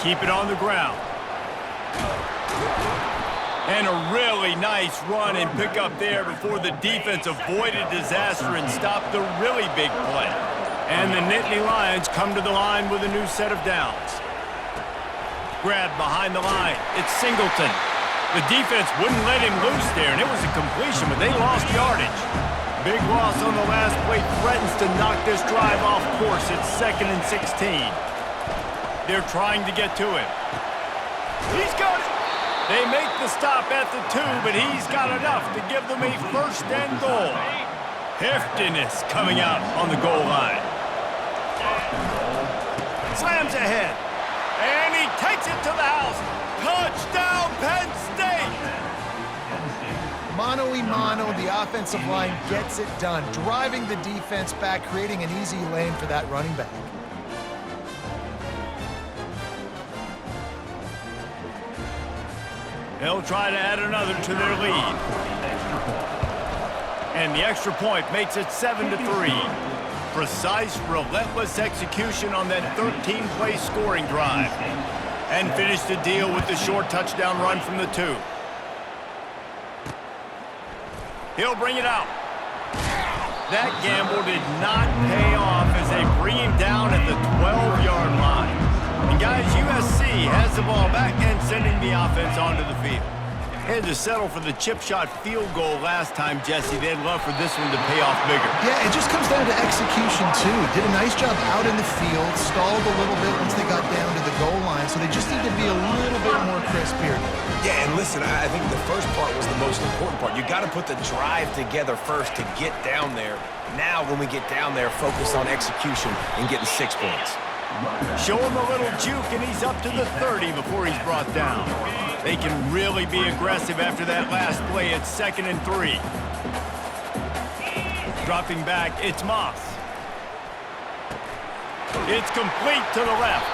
keep it on the ground. And a really nice run and pick up there before the defense avoided disaster and stopped the really big play. And the Nittany Lions come to the line with a new set of downs. Grab behind the line. It's Singleton. The defense wouldn't let him loose there, and it was a completion, but they lost yardage. Big loss on the last play threatens to knock this drive off course. It's 2nd and 16. They're trying to get to him. He's got it. They make the stop at the 2, but he's got enough to give them a 1st and goal. Heftiness coming out on the goal line. Slams ahead. And he takes it to the house. Touchdown, Penn State! Mano-a-mano, the offensive line gets it done, driving the defense back, creating an easy lane for that running back. They'll try to add another to their lead. And the extra point makes it 7-3. Precise, relentless execution on that 13-play scoring drive. And finish the deal with the short touchdown run from the 2. He'll bring it out. That gamble did not pay off as they bring him down at the 12-yard line. And guys, USC has the ball back and sending the offense onto the field. Had to settle for the chip shot field goal last time, Jesse. They'd love for this one to pay off bigger. Yeah, it just comes down to execution, too. Did a nice job out in the field, stalled a little bit once they got down to the goal line, so they just need to be a little bit more crisp here. Yeah, and listen, I think the first part was the most important part. You got to put the drive together first to get down there. Now, when we get down there, focus on execution and getting 6 points. Show him a little juke, and he's up to the 30 before he's brought down. They can really be aggressive after that last play. It's 2nd and 3. Dropping back, it's Moss. It's complete to the left.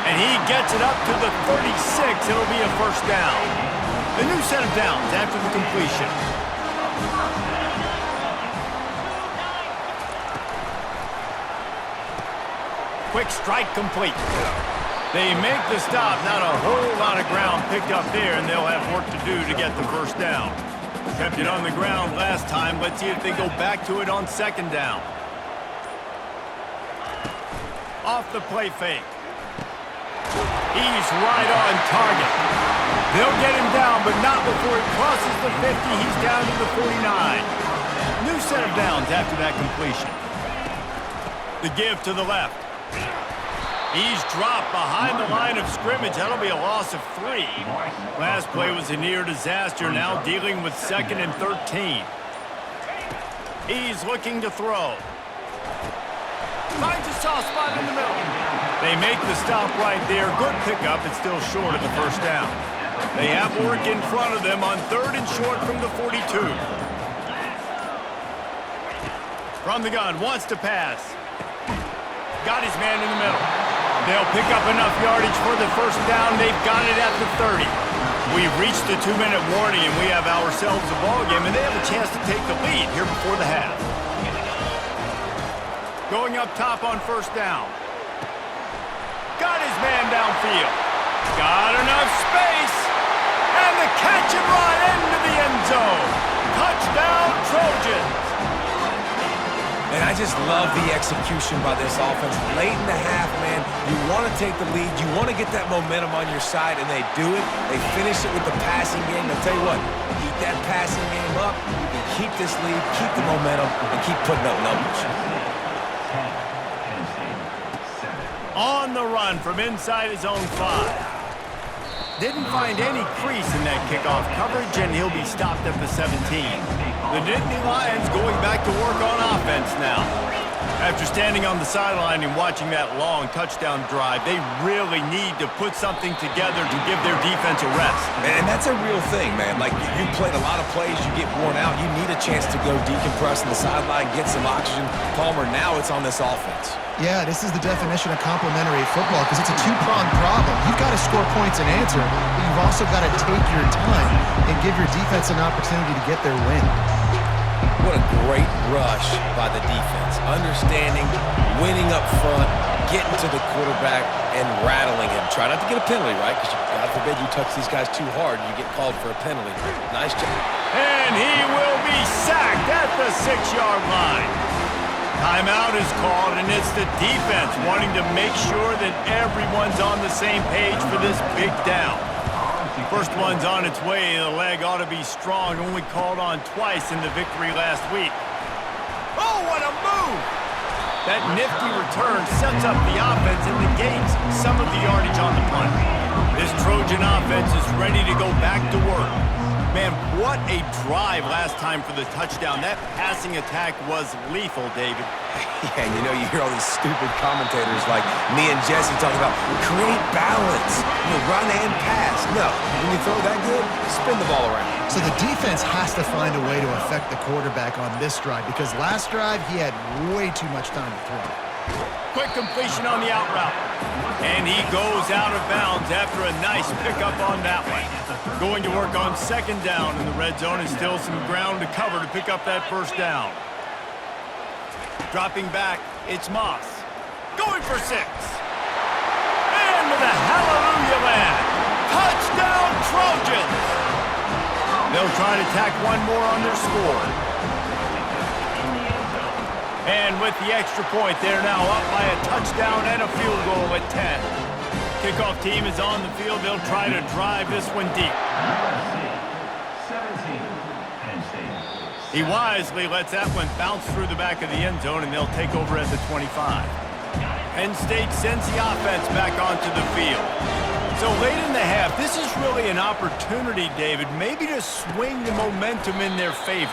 And he gets it up to the 36. It'll be a 1st down. A new set of downs after the completion. Quick strike complete. They make the stop. Not a whole lot of ground picked up there, and they'll have work to do to get the 1st down. Kept it on the ground last time. Let's see if they go back to it on 2nd down. Off the play fake. He's right on target. They'll get him down, but not before he crosses the 50. He's down to the 49. New set of downs after that completion. The give to the left. He's dropped behind the line of scrimmage. That'll be a loss of 3. Last play was a near disaster. Now dealing with 2nd and 13. He's looking to throw. Finds a soft spot in the middle. They make the stop right there. Good pickup. It's still short of the 1st down. They have work in front of them on 3rd and short from the 42. From the gun, wants to pass. Got his man in the middle. They'll pick up enough yardage for the 1st down. They've got it at the 30. We've reached the 2-minute warning, and we have ourselves a ball game, and they have a chance to take the lead here before the half. Going up top on 1st down. Got his man downfield. Got enough space. And the catch and run into the end zone. Touchdown, Trojans. And I just love the execution by this offense. Late in the half, man, you want to take the lead. You want to get that momentum on your side, and they do it. They finish it with the passing game. I'll tell you what, keep that passing game up. You can keep this lead, keep the momentum, and keep putting up numbers. On the run from inside his own 5. Didn't find any crease in that kickoff coverage, and he'll be stopped at the 17. The Nittany Lions going back to work on offense now. After standing on the sideline and watching that long touchdown drive, they really need to put something together to give their defense a rest. And that's a real thing, man. Like, you played a lot of plays, you get worn out, you need a chance to go decompress on the sideline, get some oxygen. Palmer, now it's on this offense. Yeah, this is the definition of complementary football because it's a two-pronged problem. You've got to score points and answer, but you've also got to take your time and give your defense an opportunity to get their win. What a great rush by the defense. Understanding, winning up front, getting to the quarterback and rattling him. Try not to get a penalty, right? Because God forbid you touch these guys too hard and you get called for a penalty. Nice job. And he will be sacked at the 6-yard line. Timeout is called, and it's the defense wanting to make sure that everyone's on the same page for this big down. First one's on its way. The leg ought to be strong. Only called on twice in the victory last week. Oh, what a move! That nifty return sets up the offense and negates some of the yardage on the punt. This Trojan offense is ready to go back to work. Man, what a drive last time for the touchdown. That passing attack was lethal, David. Yeah, and you know, you hear all these stupid commentators like me and Jesse talking about create balance, run and pass. No, when you throw that good, spin the ball around. So the defense has to find a way to affect the quarterback on this drive because last drive he had way too much time to throw. Quick completion on the out route. And he goes out of bounds after a nice pickup on that one. Going to work on second down in the red zone and still some ground to cover to pick up that first down. Dropping back, it's Moss. Going for 6. And with a hallelujah land. Touchdown Trojans! They'll try to tack one more on their score. And with the extra point, they're now up by a touchdown and a field goal at 10. Kickoff team is on the field. They'll try to drive this one deep. He wisely lets that one bounce through the back of the end zone, and they'll take over at the 25. Penn State sends the offense back onto the field. So late in the half, this is really an opportunity, David, maybe to swing the momentum in their favor.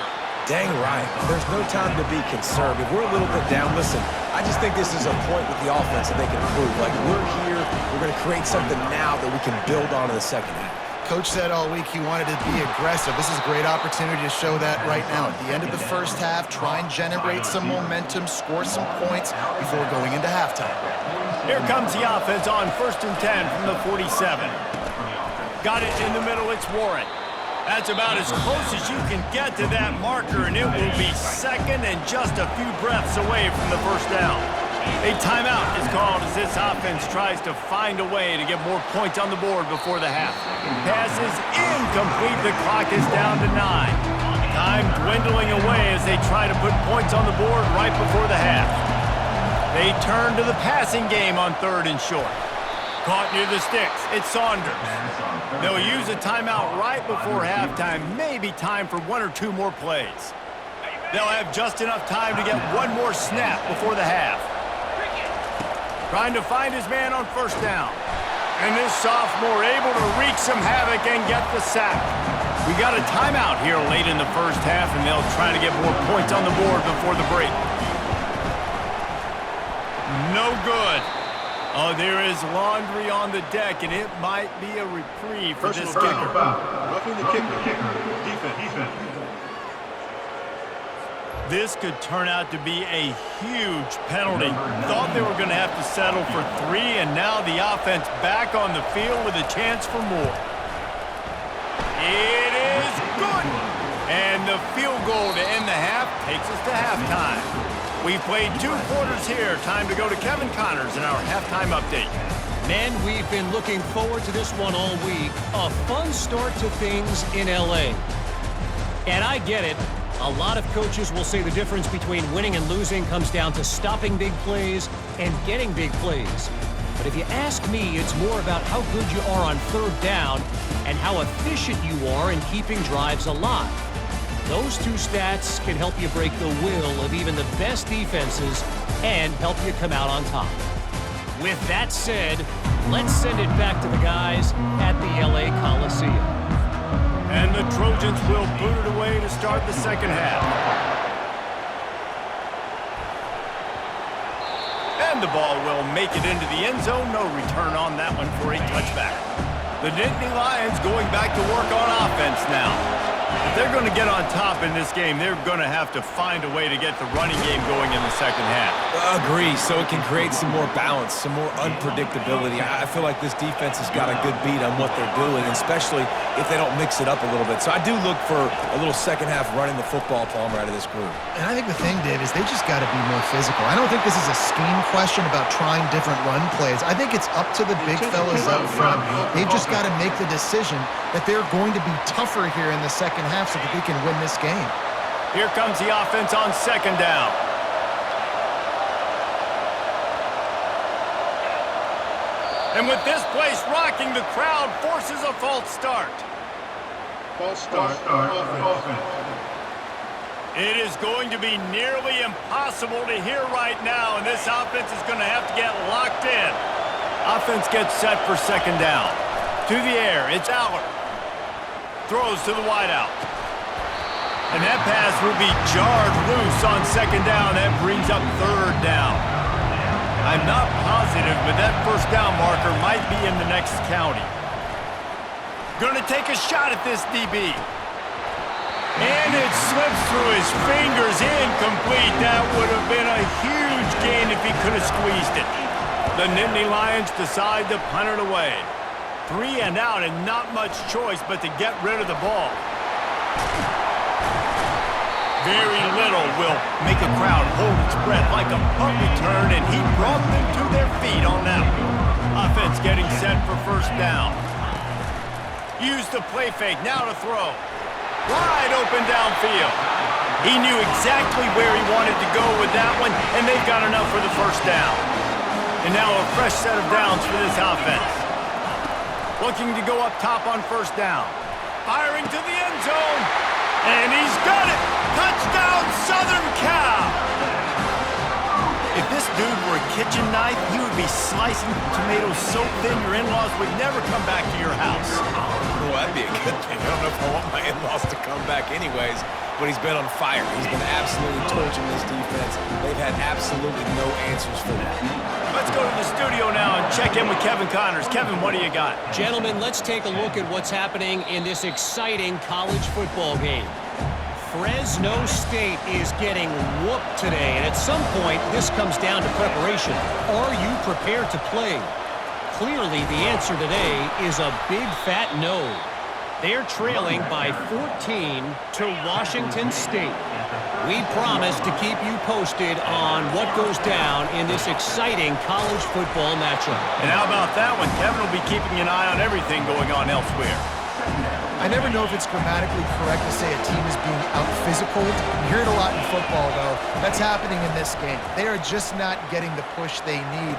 Dang right. There's no time to be conservative. We're a little bit down. Listen, I just think this is a point with the offense that they can improve. Like, we're here. We're going to create something now that we can build on in the second half. Coach said all week he wanted to be aggressive. This is a great opportunity to show that right now. At the end of the first half, try and generate some momentum, score some points before going into halftime. Here comes the offense on 1st and 10 from the 47. Got it in the middle. It's Warren. That's about as close as you can get to that marker, and it will be second and just a few breaths away from the first down. A timeout is called as this offense tries to find a way to get more points on the board before the half. Pass is incomplete. The clock is down to 9. Time dwindling away as they try to put points on the board right before the half. They turn to the passing game on 3rd and short. Caught near the sticks. It's Saunders. They'll use a timeout right before halftime. Maybe time for 1 or 2 more plays. They'll have just enough time to get one more snap before the half. Trying to find his man on 1st down. And this sophomore able to wreak some havoc and get the sack. We got a timeout here late in the first half, and they'll try to get more points on the board before the break. No good. Oh, there is laundry on the deck, and it might be a reprieve for this kicker. Roughing the kicker. Defense. This could turn out to be a huge penalty. Thought they were going to have to settle for 3, and now the offense back on the field with a chance for more. It is good. And the field goal to end the half takes us to halftime. We've played 2 quarters here. Time to go to Kevin Connors in our halftime update. Men, we've been looking forward to this one all week. A fun start to things in L.A. And I get it. A lot of coaches will say the difference between winning and losing comes down to stopping big plays and getting big plays. But if you ask me, it's more about how good you are on 3rd down and how efficient you are in keeping drives alive. Those 2 stats can help you break the will of even the best defenses and help you come out on top. With that said, let's send it back to the guys at the LA Coliseum. And the Trojans will boot it away to start the second half. And the ball will make it into the end zone. No return on that one for a touchback. The Nittany Lions going back to work on offense now. If they're going to get on top in this game, they're going to have to find a way to get the running game going in the second half. Agree, so it can create some more balance, some more unpredictability. I feel like this defense has got a good beat on what they're doing, especially if they don't mix it up a little bit. So I do look for a little second half running the football, Palmer, out of this group. And I think the thing, Dave, is they just got to be more physical. I don't think this is a scheme question about trying different run plays. I think it's up to the big fellas up front. They've just got to make the decision that they're going to be tougher here in the second half so that they can win this game. Here comes the offense on second down. And with this place rocking, the crowd forces a false start. False start. Offense. It is going to be nearly impossible to hear right now, and this offense is going to have to get locked in. Offense gets set for second down. To the air, it's Aller. Throws to the wideout. And that pass will be jarred loose on second down. That brings up third down. I'm not positive, but that first down marker might be in the next county. Going to take a shot at this DB. And it slips through his fingers, incomplete. That would have been a huge gain if he could have squeezed it. The Nittany Lions decide to punt it away. 3 and out and not much choice but to get rid of the ball. Very little will make a crowd hold its breath like a punt return, and he brought them to their feet on that one. Offense getting set for first down. Use the play fake, now to throw. Wide open downfield. He knew exactly where he wanted to go with that one, and they've got enough for the first down. And now a fresh set of downs for this offense. Looking to go up top on first down. Firing to the end zone. And he's got it! Touchdown, Southern Cal! If this dude were a kitchen knife, he would be slicing tomatoes so thin your in-laws would never come back to your house. Well, that'd be a good thing. I don't know if I want my in-laws to come back anyways, but he's been on fire. He's been absolutely torching this defense. They've had absolutely no answers for that. Let's go to the studio now and check in with Kevin Connors. Kevin, what do you got? Gentlemen, let's take a look at what's happening in this exciting college football game. Fresno State is getting whooped today, and at some point, this comes down to preparation. Are you prepared to play? Clearly, the answer today is a big fat no. They're trailing by 14 to Washington State. We promise to keep you posted on what goes down in this exciting college football matchup. And how about that one? Kevin will be keeping an eye on everything going on elsewhere. I never know if it's grammatically correct to say a team is being out-physical. You hear it a lot in football, though. That's happening in this game. They are just not getting the push they need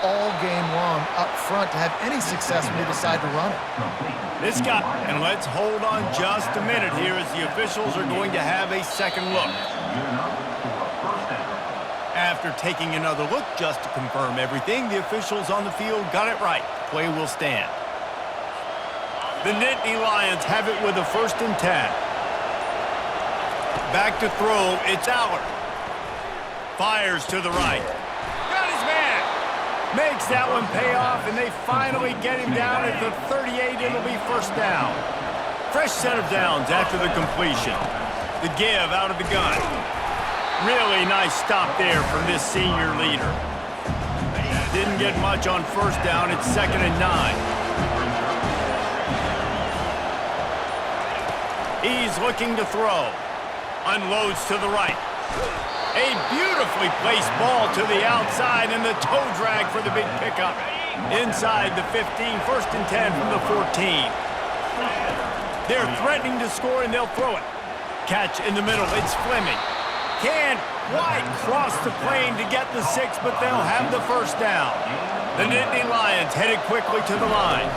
all game long up front to have any success when they decide to run it. This guy, and let's hold on just a minute here as the officials are going to have a second look. After taking another look just to confirm everything, the officials on the field got it right. Play will stand. The Nittany Lions have it with a 1st and 10. Back to throw, it's Aller. Fires to the right. Got his man. Makes that one pay off, and they finally get him down at the 38. It'll be first down. Fresh set of downs after the completion. The give out of the gun. Really nice stop there from this senior leader. Didn't get much on first down. It's 2nd and 9. He's looking to throw. Unloads to the right. A beautifully placed ball to the outside, and the toe drag for the big pickup. Inside the 15, 1st and 10 from the 14. They're threatening to score, and they'll throw it. Catch in the middle, it's Fleming. Can't quite cross the plane to get the 6, but they'll have the first down. The Nittany Lions headed quickly to the line.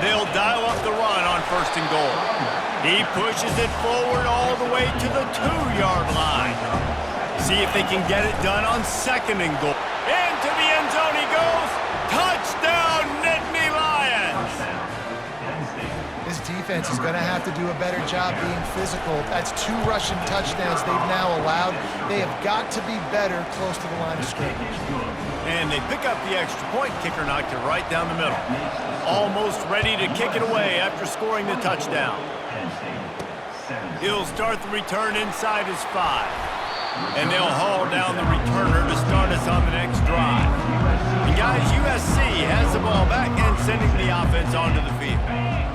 They'll dial up the run on 1st and goal. He pushes it forward all the way to the 2-yard line. See if they can get it done on 2nd and goal. Into the end zone he goes. Touchdown, Nittany Lions! This defense is going to have to do a better job being physical. That's 2 rushing touchdowns they've now allowed. They have got to be better close to the line of scrimmage. And they pick up the extra point. Kicker knocked it right down the middle. Almost ready to kick it away after scoring the touchdown. He'll start the return inside his 5. And they'll haul down the returner to start us on the next drive. And guys, USC has the ball back and sending the offense onto the field.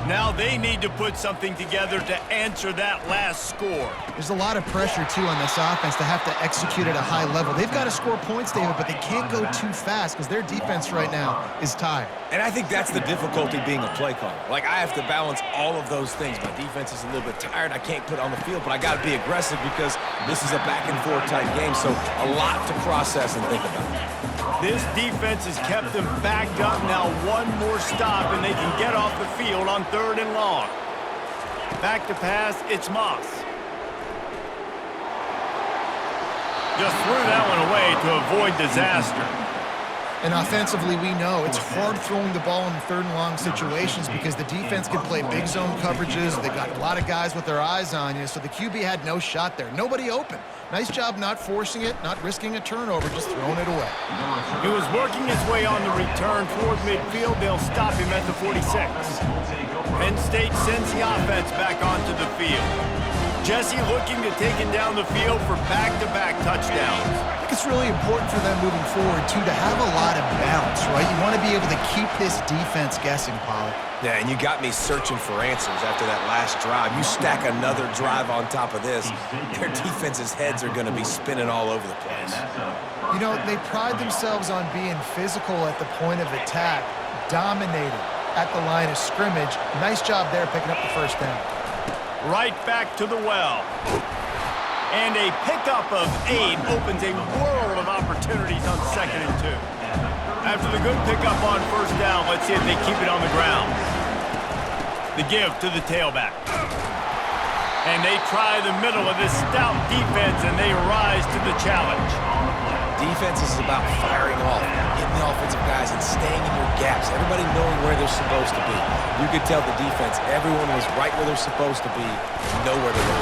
Now they need to put something together to answer that last score. There's a lot of pressure, too, on this offense to have to execute at a high level. They've got to score points, David, but they can't go too fast because their defense right now is tired. And I think that's the difficulty being a play caller. Like, I have to balance all of those things. My defense is a little bit tired. I can't put on the field, but I got to be aggressive because this is a back-and-forth type game, so a lot to process and think about. This defense has kept them backed up. Now one more stop, and they can get off the field on 3rd and long. Back to pass, it's Moss. Just threw that one away to avoid disaster. And offensively, we know it's hard throwing the ball in 3rd and long situations because the defense can play big zone coverages. They got a lot of guys with their eyes on you, so the QB had no shot there. Nobody open. Nice job not forcing it, not risking a turnover, just throwing it away. He was working his way on the return toward midfield. They'll stop him at the 46. Penn State sends the offense back onto the field. Jesse looking to take it down the field for back-to-back touchdowns. I think it's really important for them moving forward, too, to have a lot of balance, right? You want to be able to keep this defense guessing, Pollard. Yeah, and you got me searching for answers after that last drive. You stack another drive on top of this, their defense's heads are going to be spinning all over the place. You know, they pride themselves on being physical at the point of attack, dominating at the line of scrimmage. Nice job there picking up the first down. Right back to the well. And a pickup of 8 opens a world of opportunities on 2nd and 2. After the good pickup on 1st down, let's see if they keep it on the ground. The give to the tailback. And they try the middle of this stout defense, and they rise to the challenge. Defense is about firing off, hitting the offensive guys, and staying in your gaps. Everybody knowing where they're supposed to be. You could tell the defense, everyone was right where they're supposed to be, nowhere to go.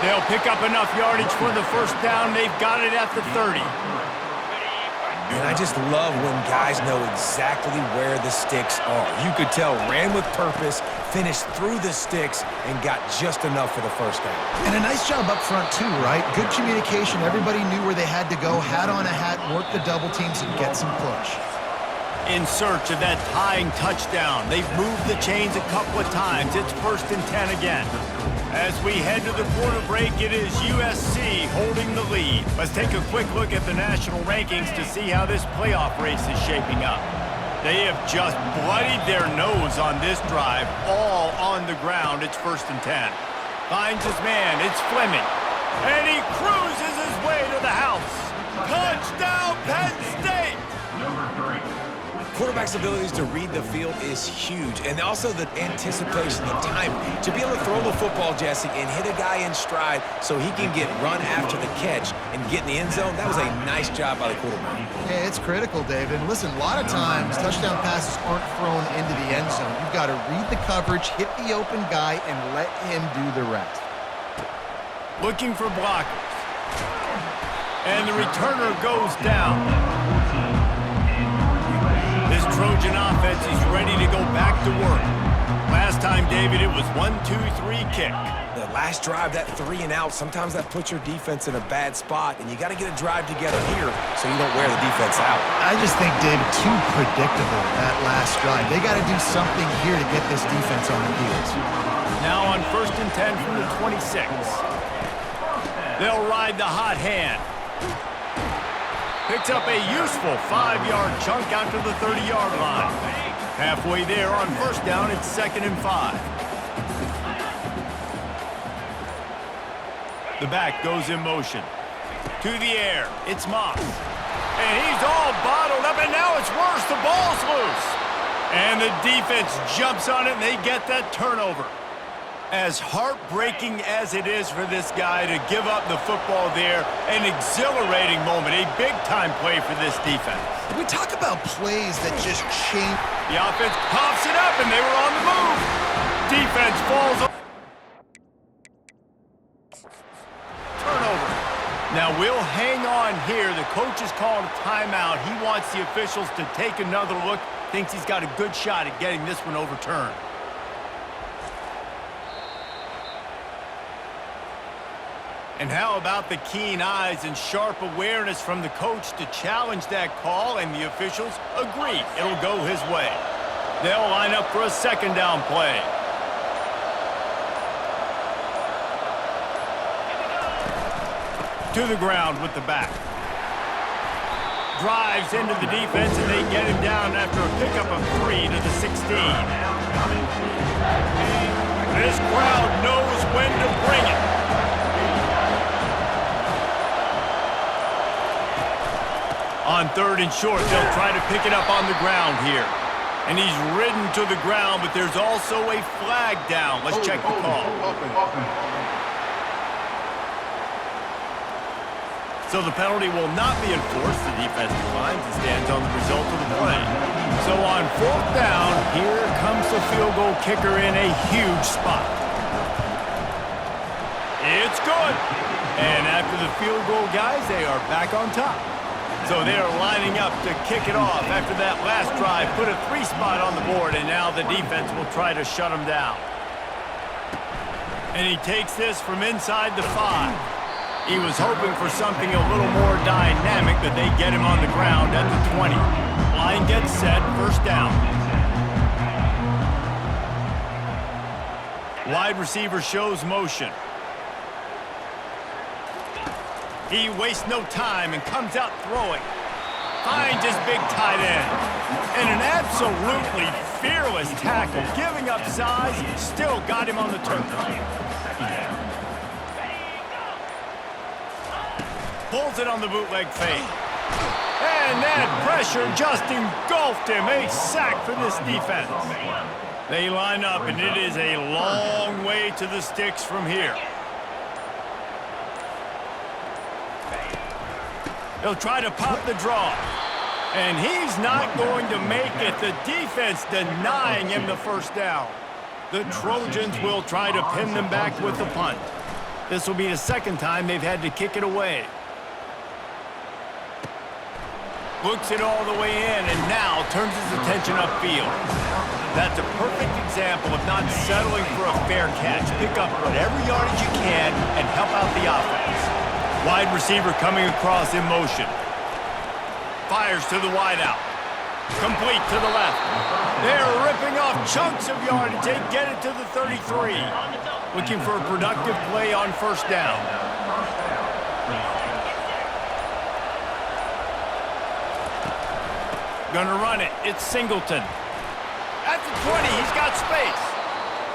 They'll pick up enough yardage for the 1st down. They've got it at the 30. And I just love when guys know exactly where the sticks are. You could tell ran with purpose, finished through the sticks, and got just enough for the 1st down. And a nice job up front, too, right? Good communication. Everybody knew where they had to go, hat on a hat, work the double teams, and get some push. In search of that tying touchdown. They've moved the chains a couple of times. It's 1st and 10 again. As we head to the quarter break, it is USC holding the lead. Let's take a quick look at the national rankings to see how this playoff race is shaping up. They have just bloodied their nose on this drive, all on the ground. It's 1st and 10. Finds his man, it's Fleming. And he cruises his way to the house. Touchdown, Penn State! Number 3. Quarterback's abilities to read the field is huge, and also the anticipation, the timing. To be able to throw the football, Jesse, and hit a guy in stride so he can get run after the catch and get in the end zone, that was a nice job by the quarterback. Yeah, it's critical, David. Listen, a lot of times touchdown passes aren't thrown into the end zone. You've got to read the coverage, hit the open guy, and let him do the rest. Looking for blockers. And the returner goes down. This Trojan offense is ready to go back to work. Last time, David, it was 1-2-3 kick. The last drive, that 3 and out, sometimes that puts your defense in a bad spot, and you got to get a drive together here so you don't wear the defense out. I just think, David, too predictable, that last drive. They got to do something here to get this defense on their heels. Now on 1st and 10 from the 26. They'll ride the hot hand. Picks up a useful 5-yard chunk out to the 30-yard line. Halfway there on 1st down, it's 2nd and 5. The back goes in motion. To the air, it's Moss. And he's all bottled up, and now it's worse. The ball's loose. And the defense jumps on it, and they get that turnover. As heartbreaking as it is for this guy to give up the football there, an exhilarating moment, a big-time play for this defense. We talk about plays that just change. The offense pops it up, and they were on the move. Defense falls off. Turnover. Now we'll hang on here. The coach has called a timeout. He wants the officials to take another look. Thinks he's got a good shot at getting this one overturned. And how about the keen eyes and sharp awareness from the coach to challenge that call, and the officials agree it'll go his way. They'll line up for a second down play. To the ground with the back. Drives into the defense, and they get him down after a pickup of 3 to the 16. This crowd knows when to bring it. On 3rd and short, they'll try to pick it up on the ground here. And he's ridden to the ground, but there's also a flag down. Let's check the call. So the penalty will not be enforced. The defense declines and stands on the result of the play. So on 4th down, here comes the field goal kicker in a huge spot. It's good. And after the field goal, guys, they are back on top. So they're lining up to kick it off after that last drive. Put a 3 spot on the board, and now the defense will try to shut them down. And he takes this from inside the 5. He was hoping for something a little more dynamic, but they get him on the ground at the 20. Line gets set, 1st down. Wide receiver shows motion. He wastes no time and comes out throwing. Finds his big tight end. And an absolutely fearless tackle, giving up size, still got him on the turf. Pulls it on the bootleg fake. And that pressure just engulfed him. A sack for this defense. They line up, and it is a long way to the sticks from here. He'll try to pop the draw. And he's not going to make it. The defense denying him the 1st down. The Trojans will try to pin them back with the punt. This will be the 2nd time they've had to kick it away. Looks it all the way in, and now turns his attention upfield. That's a perfect example of not settling for a fair catch. Pick up whatever yardage you can and help out the offense. Wide receiver coming across in motion. Fires to the wideout. Complete to the left. They're ripping off chunks of yardage. They get it to the 33. Looking for a productive play on 1st down. Gonna run it. It's Singleton. At the 20, he's got space.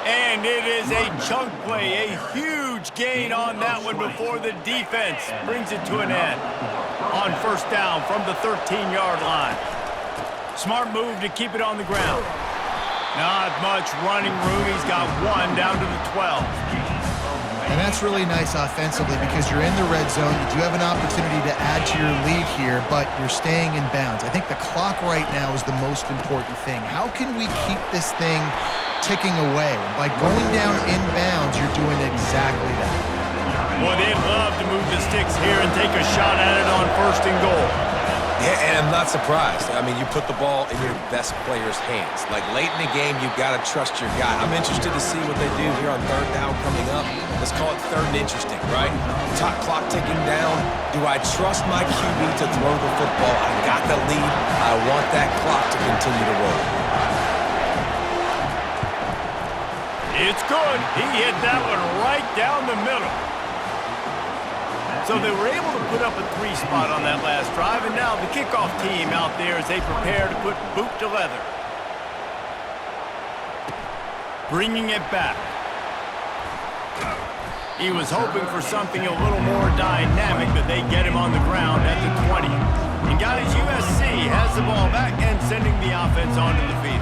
And it is a chunk play, a huge gain on that one before the defense brings it to an end. On 1st down from the 13-yard line. Smart move to keep it on the ground. Not much running room. He's got 1 down to the 12. And that's really nice offensively because you're in the red zone. You do have an opportunity to add to your lead here, but you're staying in bounds. I think the clock right now is the most important thing. How can we keep this thing ticking away? By going down in bounds, you're doing exactly that. Boy, they'd love to move the sticks here and take a shot at it on 1st and goal. Yeah, and I'm not surprised. I mean, you put the ball in your best player's hands. Like, late in the game, you've got to trust your guy. I'm interested to see what they do here on 3rd down coming up. Let's call it 3rd and interesting, right? Top clock ticking down. Do I trust my QB to throw the football? I got the lead. I want that clock to continue to roll. It's good. He hit that one right down the middle. So they were able to put up a 3 spot on that last drive, and now the kickoff team out there as they prepare to put boot to leather. Bringing it back. He was hoping for something a little more dynamic, but they get him on the ground at the 20. And guys, USC has the ball back and sending the offense onto the field.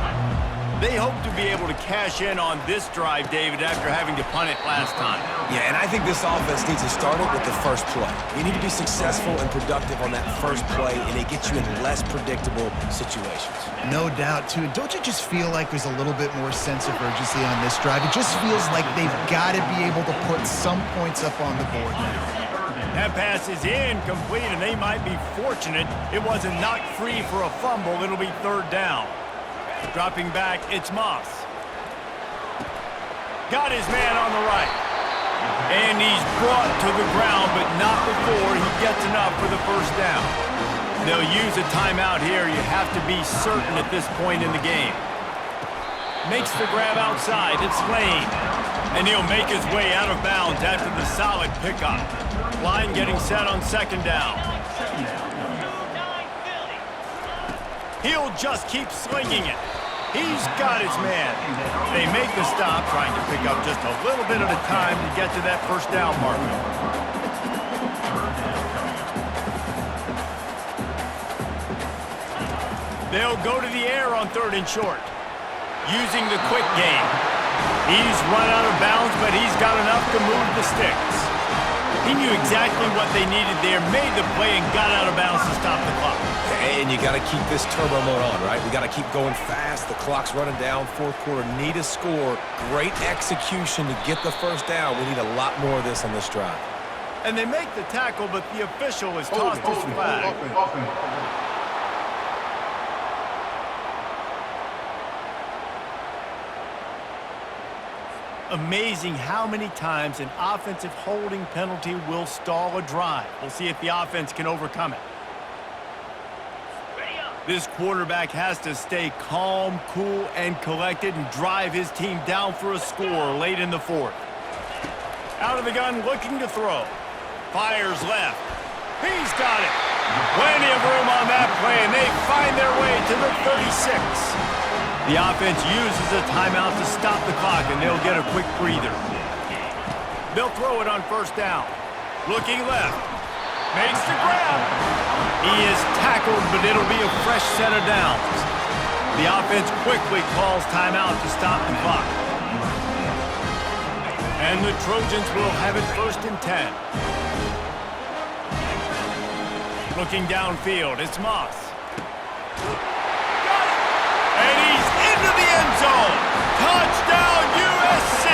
They hope to be able to cash in on this drive, David, after having to punt it last time. Yeah, and I think this offense needs to start it with the first play. You need to be successful and productive on that first play, and it gets you in less predictable situations. No doubt, too. Don't you just feel like there's a little bit more sense of urgency on this drive? It just feels like they've got to be able to put some points up on the board now. That pass is incomplete, and they might be fortunate it wasn't knocked free for a fumble. It'll be 3rd down. Dropping back, it's Moss. Got his man on the right. And he's brought to the ground, but not before he gets enough for the first down. They'll use a timeout here. You have to be certain at this point in the game. Makes the grab outside. It's Lane. And he'll make his way out of bounds after the solid pickup. Line getting set on second down. He'll just keep slinging it. He's got his man. They make the stop, trying to pick up just a little bit at a time to get to that first down marker. They'll go to the air on 3rd and short, using the quick game. He's run out of bounds, but he's got enough to move the sticks. He knew exactly what they needed there, made the play, and got out of bounds to stop the clock. And you got to keep this turbo mode on, right? We got to keep going fast. The clock's running down. Fourth quarter, need a score. Great execution to get the first down. We need a lot more of this on this drive. And they make the tackle, but the official has tossed his flag. Amazing how many times an offensive holding penalty will stall a drive. We'll see if the offense can overcome it. This quarterback has to stay calm, cool, and collected and drive his team down for a score late in the fourth. Out of the gun, looking to throw. Fires left. He's got it. Plenty of room on that play, and they find their way to the 36. The offense uses a timeout to stop the clock, and they'll get a quick breather. They'll throw it on first down. Looking left. Makes the grab. He is tackled, but it'll be a fresh set of downs. The offense quickly calls timeout to stop the clock. And the Trojans will have it 1st and 10. Looking downfield, it's Moss. And he's into the end zone. Touchdown, USC.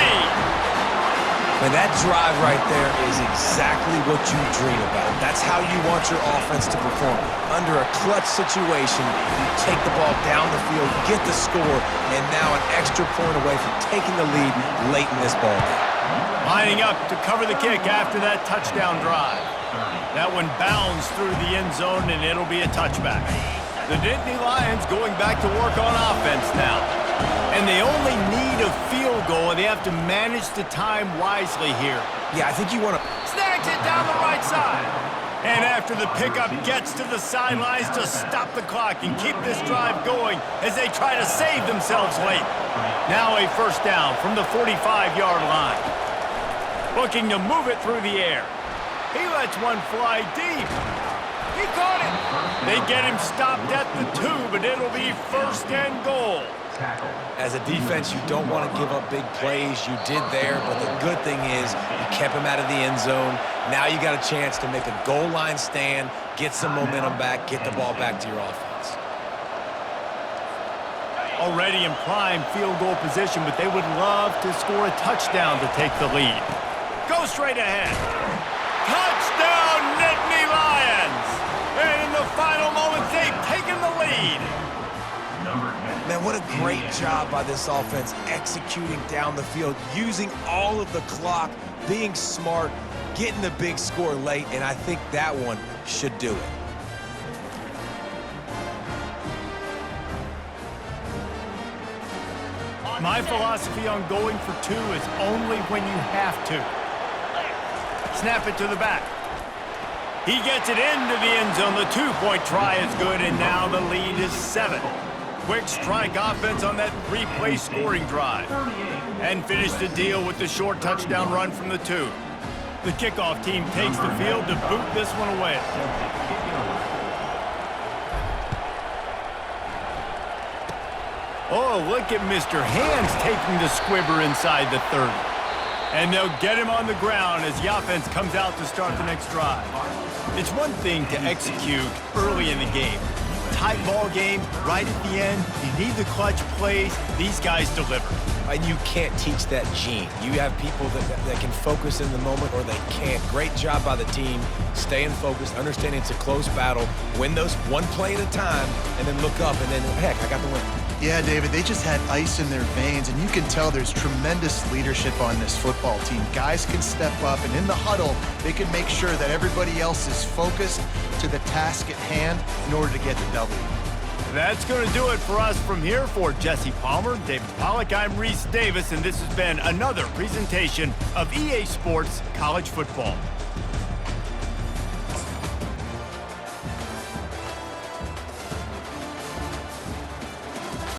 And that drive right there is exactly what you dream about. That's how you want your offense to perform. Under a clutch situation, you take the ball down the field, get the score, and now an extra point away from taking the lead late in this ball game. Lining up to cover the kick after that touchdown drive. That one bounds through the end zone, and it'll be a touchback. The Nittany Lions going back to work on offense now. And they only need a field goal, and they have to manage the time wisely here. Yeah, I think you want to... Snags it down the right side. And after the pickup, gets to the sidelines to stop the clock and keep this drive going as they try to save themselves late. Now a first down from the 45-yard line. Looking to move it through the air. He lets one fly deep. He caught it. They get him stopped at the 2, but it'll be 1st and goal. As a defense, you don't want to give up big plays. You did there, but the good thing is you kept him out of the end zone. Now you got a chance to make a goal line stand, get some momentum back, get the ball back to your offense. Already in prime field goal position, but they would love to score a touchdown to take the lead. Go straight ahead. Touchdown, Nittany Lions! And in the final moments, they've taken the lead. Man, what a great job by this offense executing down the field, using all of the clock, being smart, getting the big score late, and I think that one should do it. My philosophy on going for 2 is only when you have to. Snap it to the back. He gets it into the end zone. The 2-point try is good, and now the lead is 7. Quick strike offense on that 3-play scoring drive. And finish the deal with the short touchdown run from the 2. The kickoff team takes the field to boot this one away. Oh, look at Mr. Hands taking the squibber inside the 30. And they'll get him on the ground as the offense comes out to start the next drive. It's one thing to execute early in the game. Tight ball game, right at the end, you need the clutch plays. These guys deliver. And you can't teach that gene. You have people that can focus in the moment or they can't. Great job by the team, staying focused, understanding it's a close battle, win those one play at a time, and then look up and then, heck, I got the win. Yeah, David, they just had ice in their veins, and you can tell there's tremendous leadership on this football team. Guys can step up, and in the huddle, they can make sure that everybody else is focused to the task at hand in order to get the W. That's going to do it for us from here. For Jesse Palmer, David Pollack, I'm Reese Davis, and this has been another presentation of EA Sports College Football.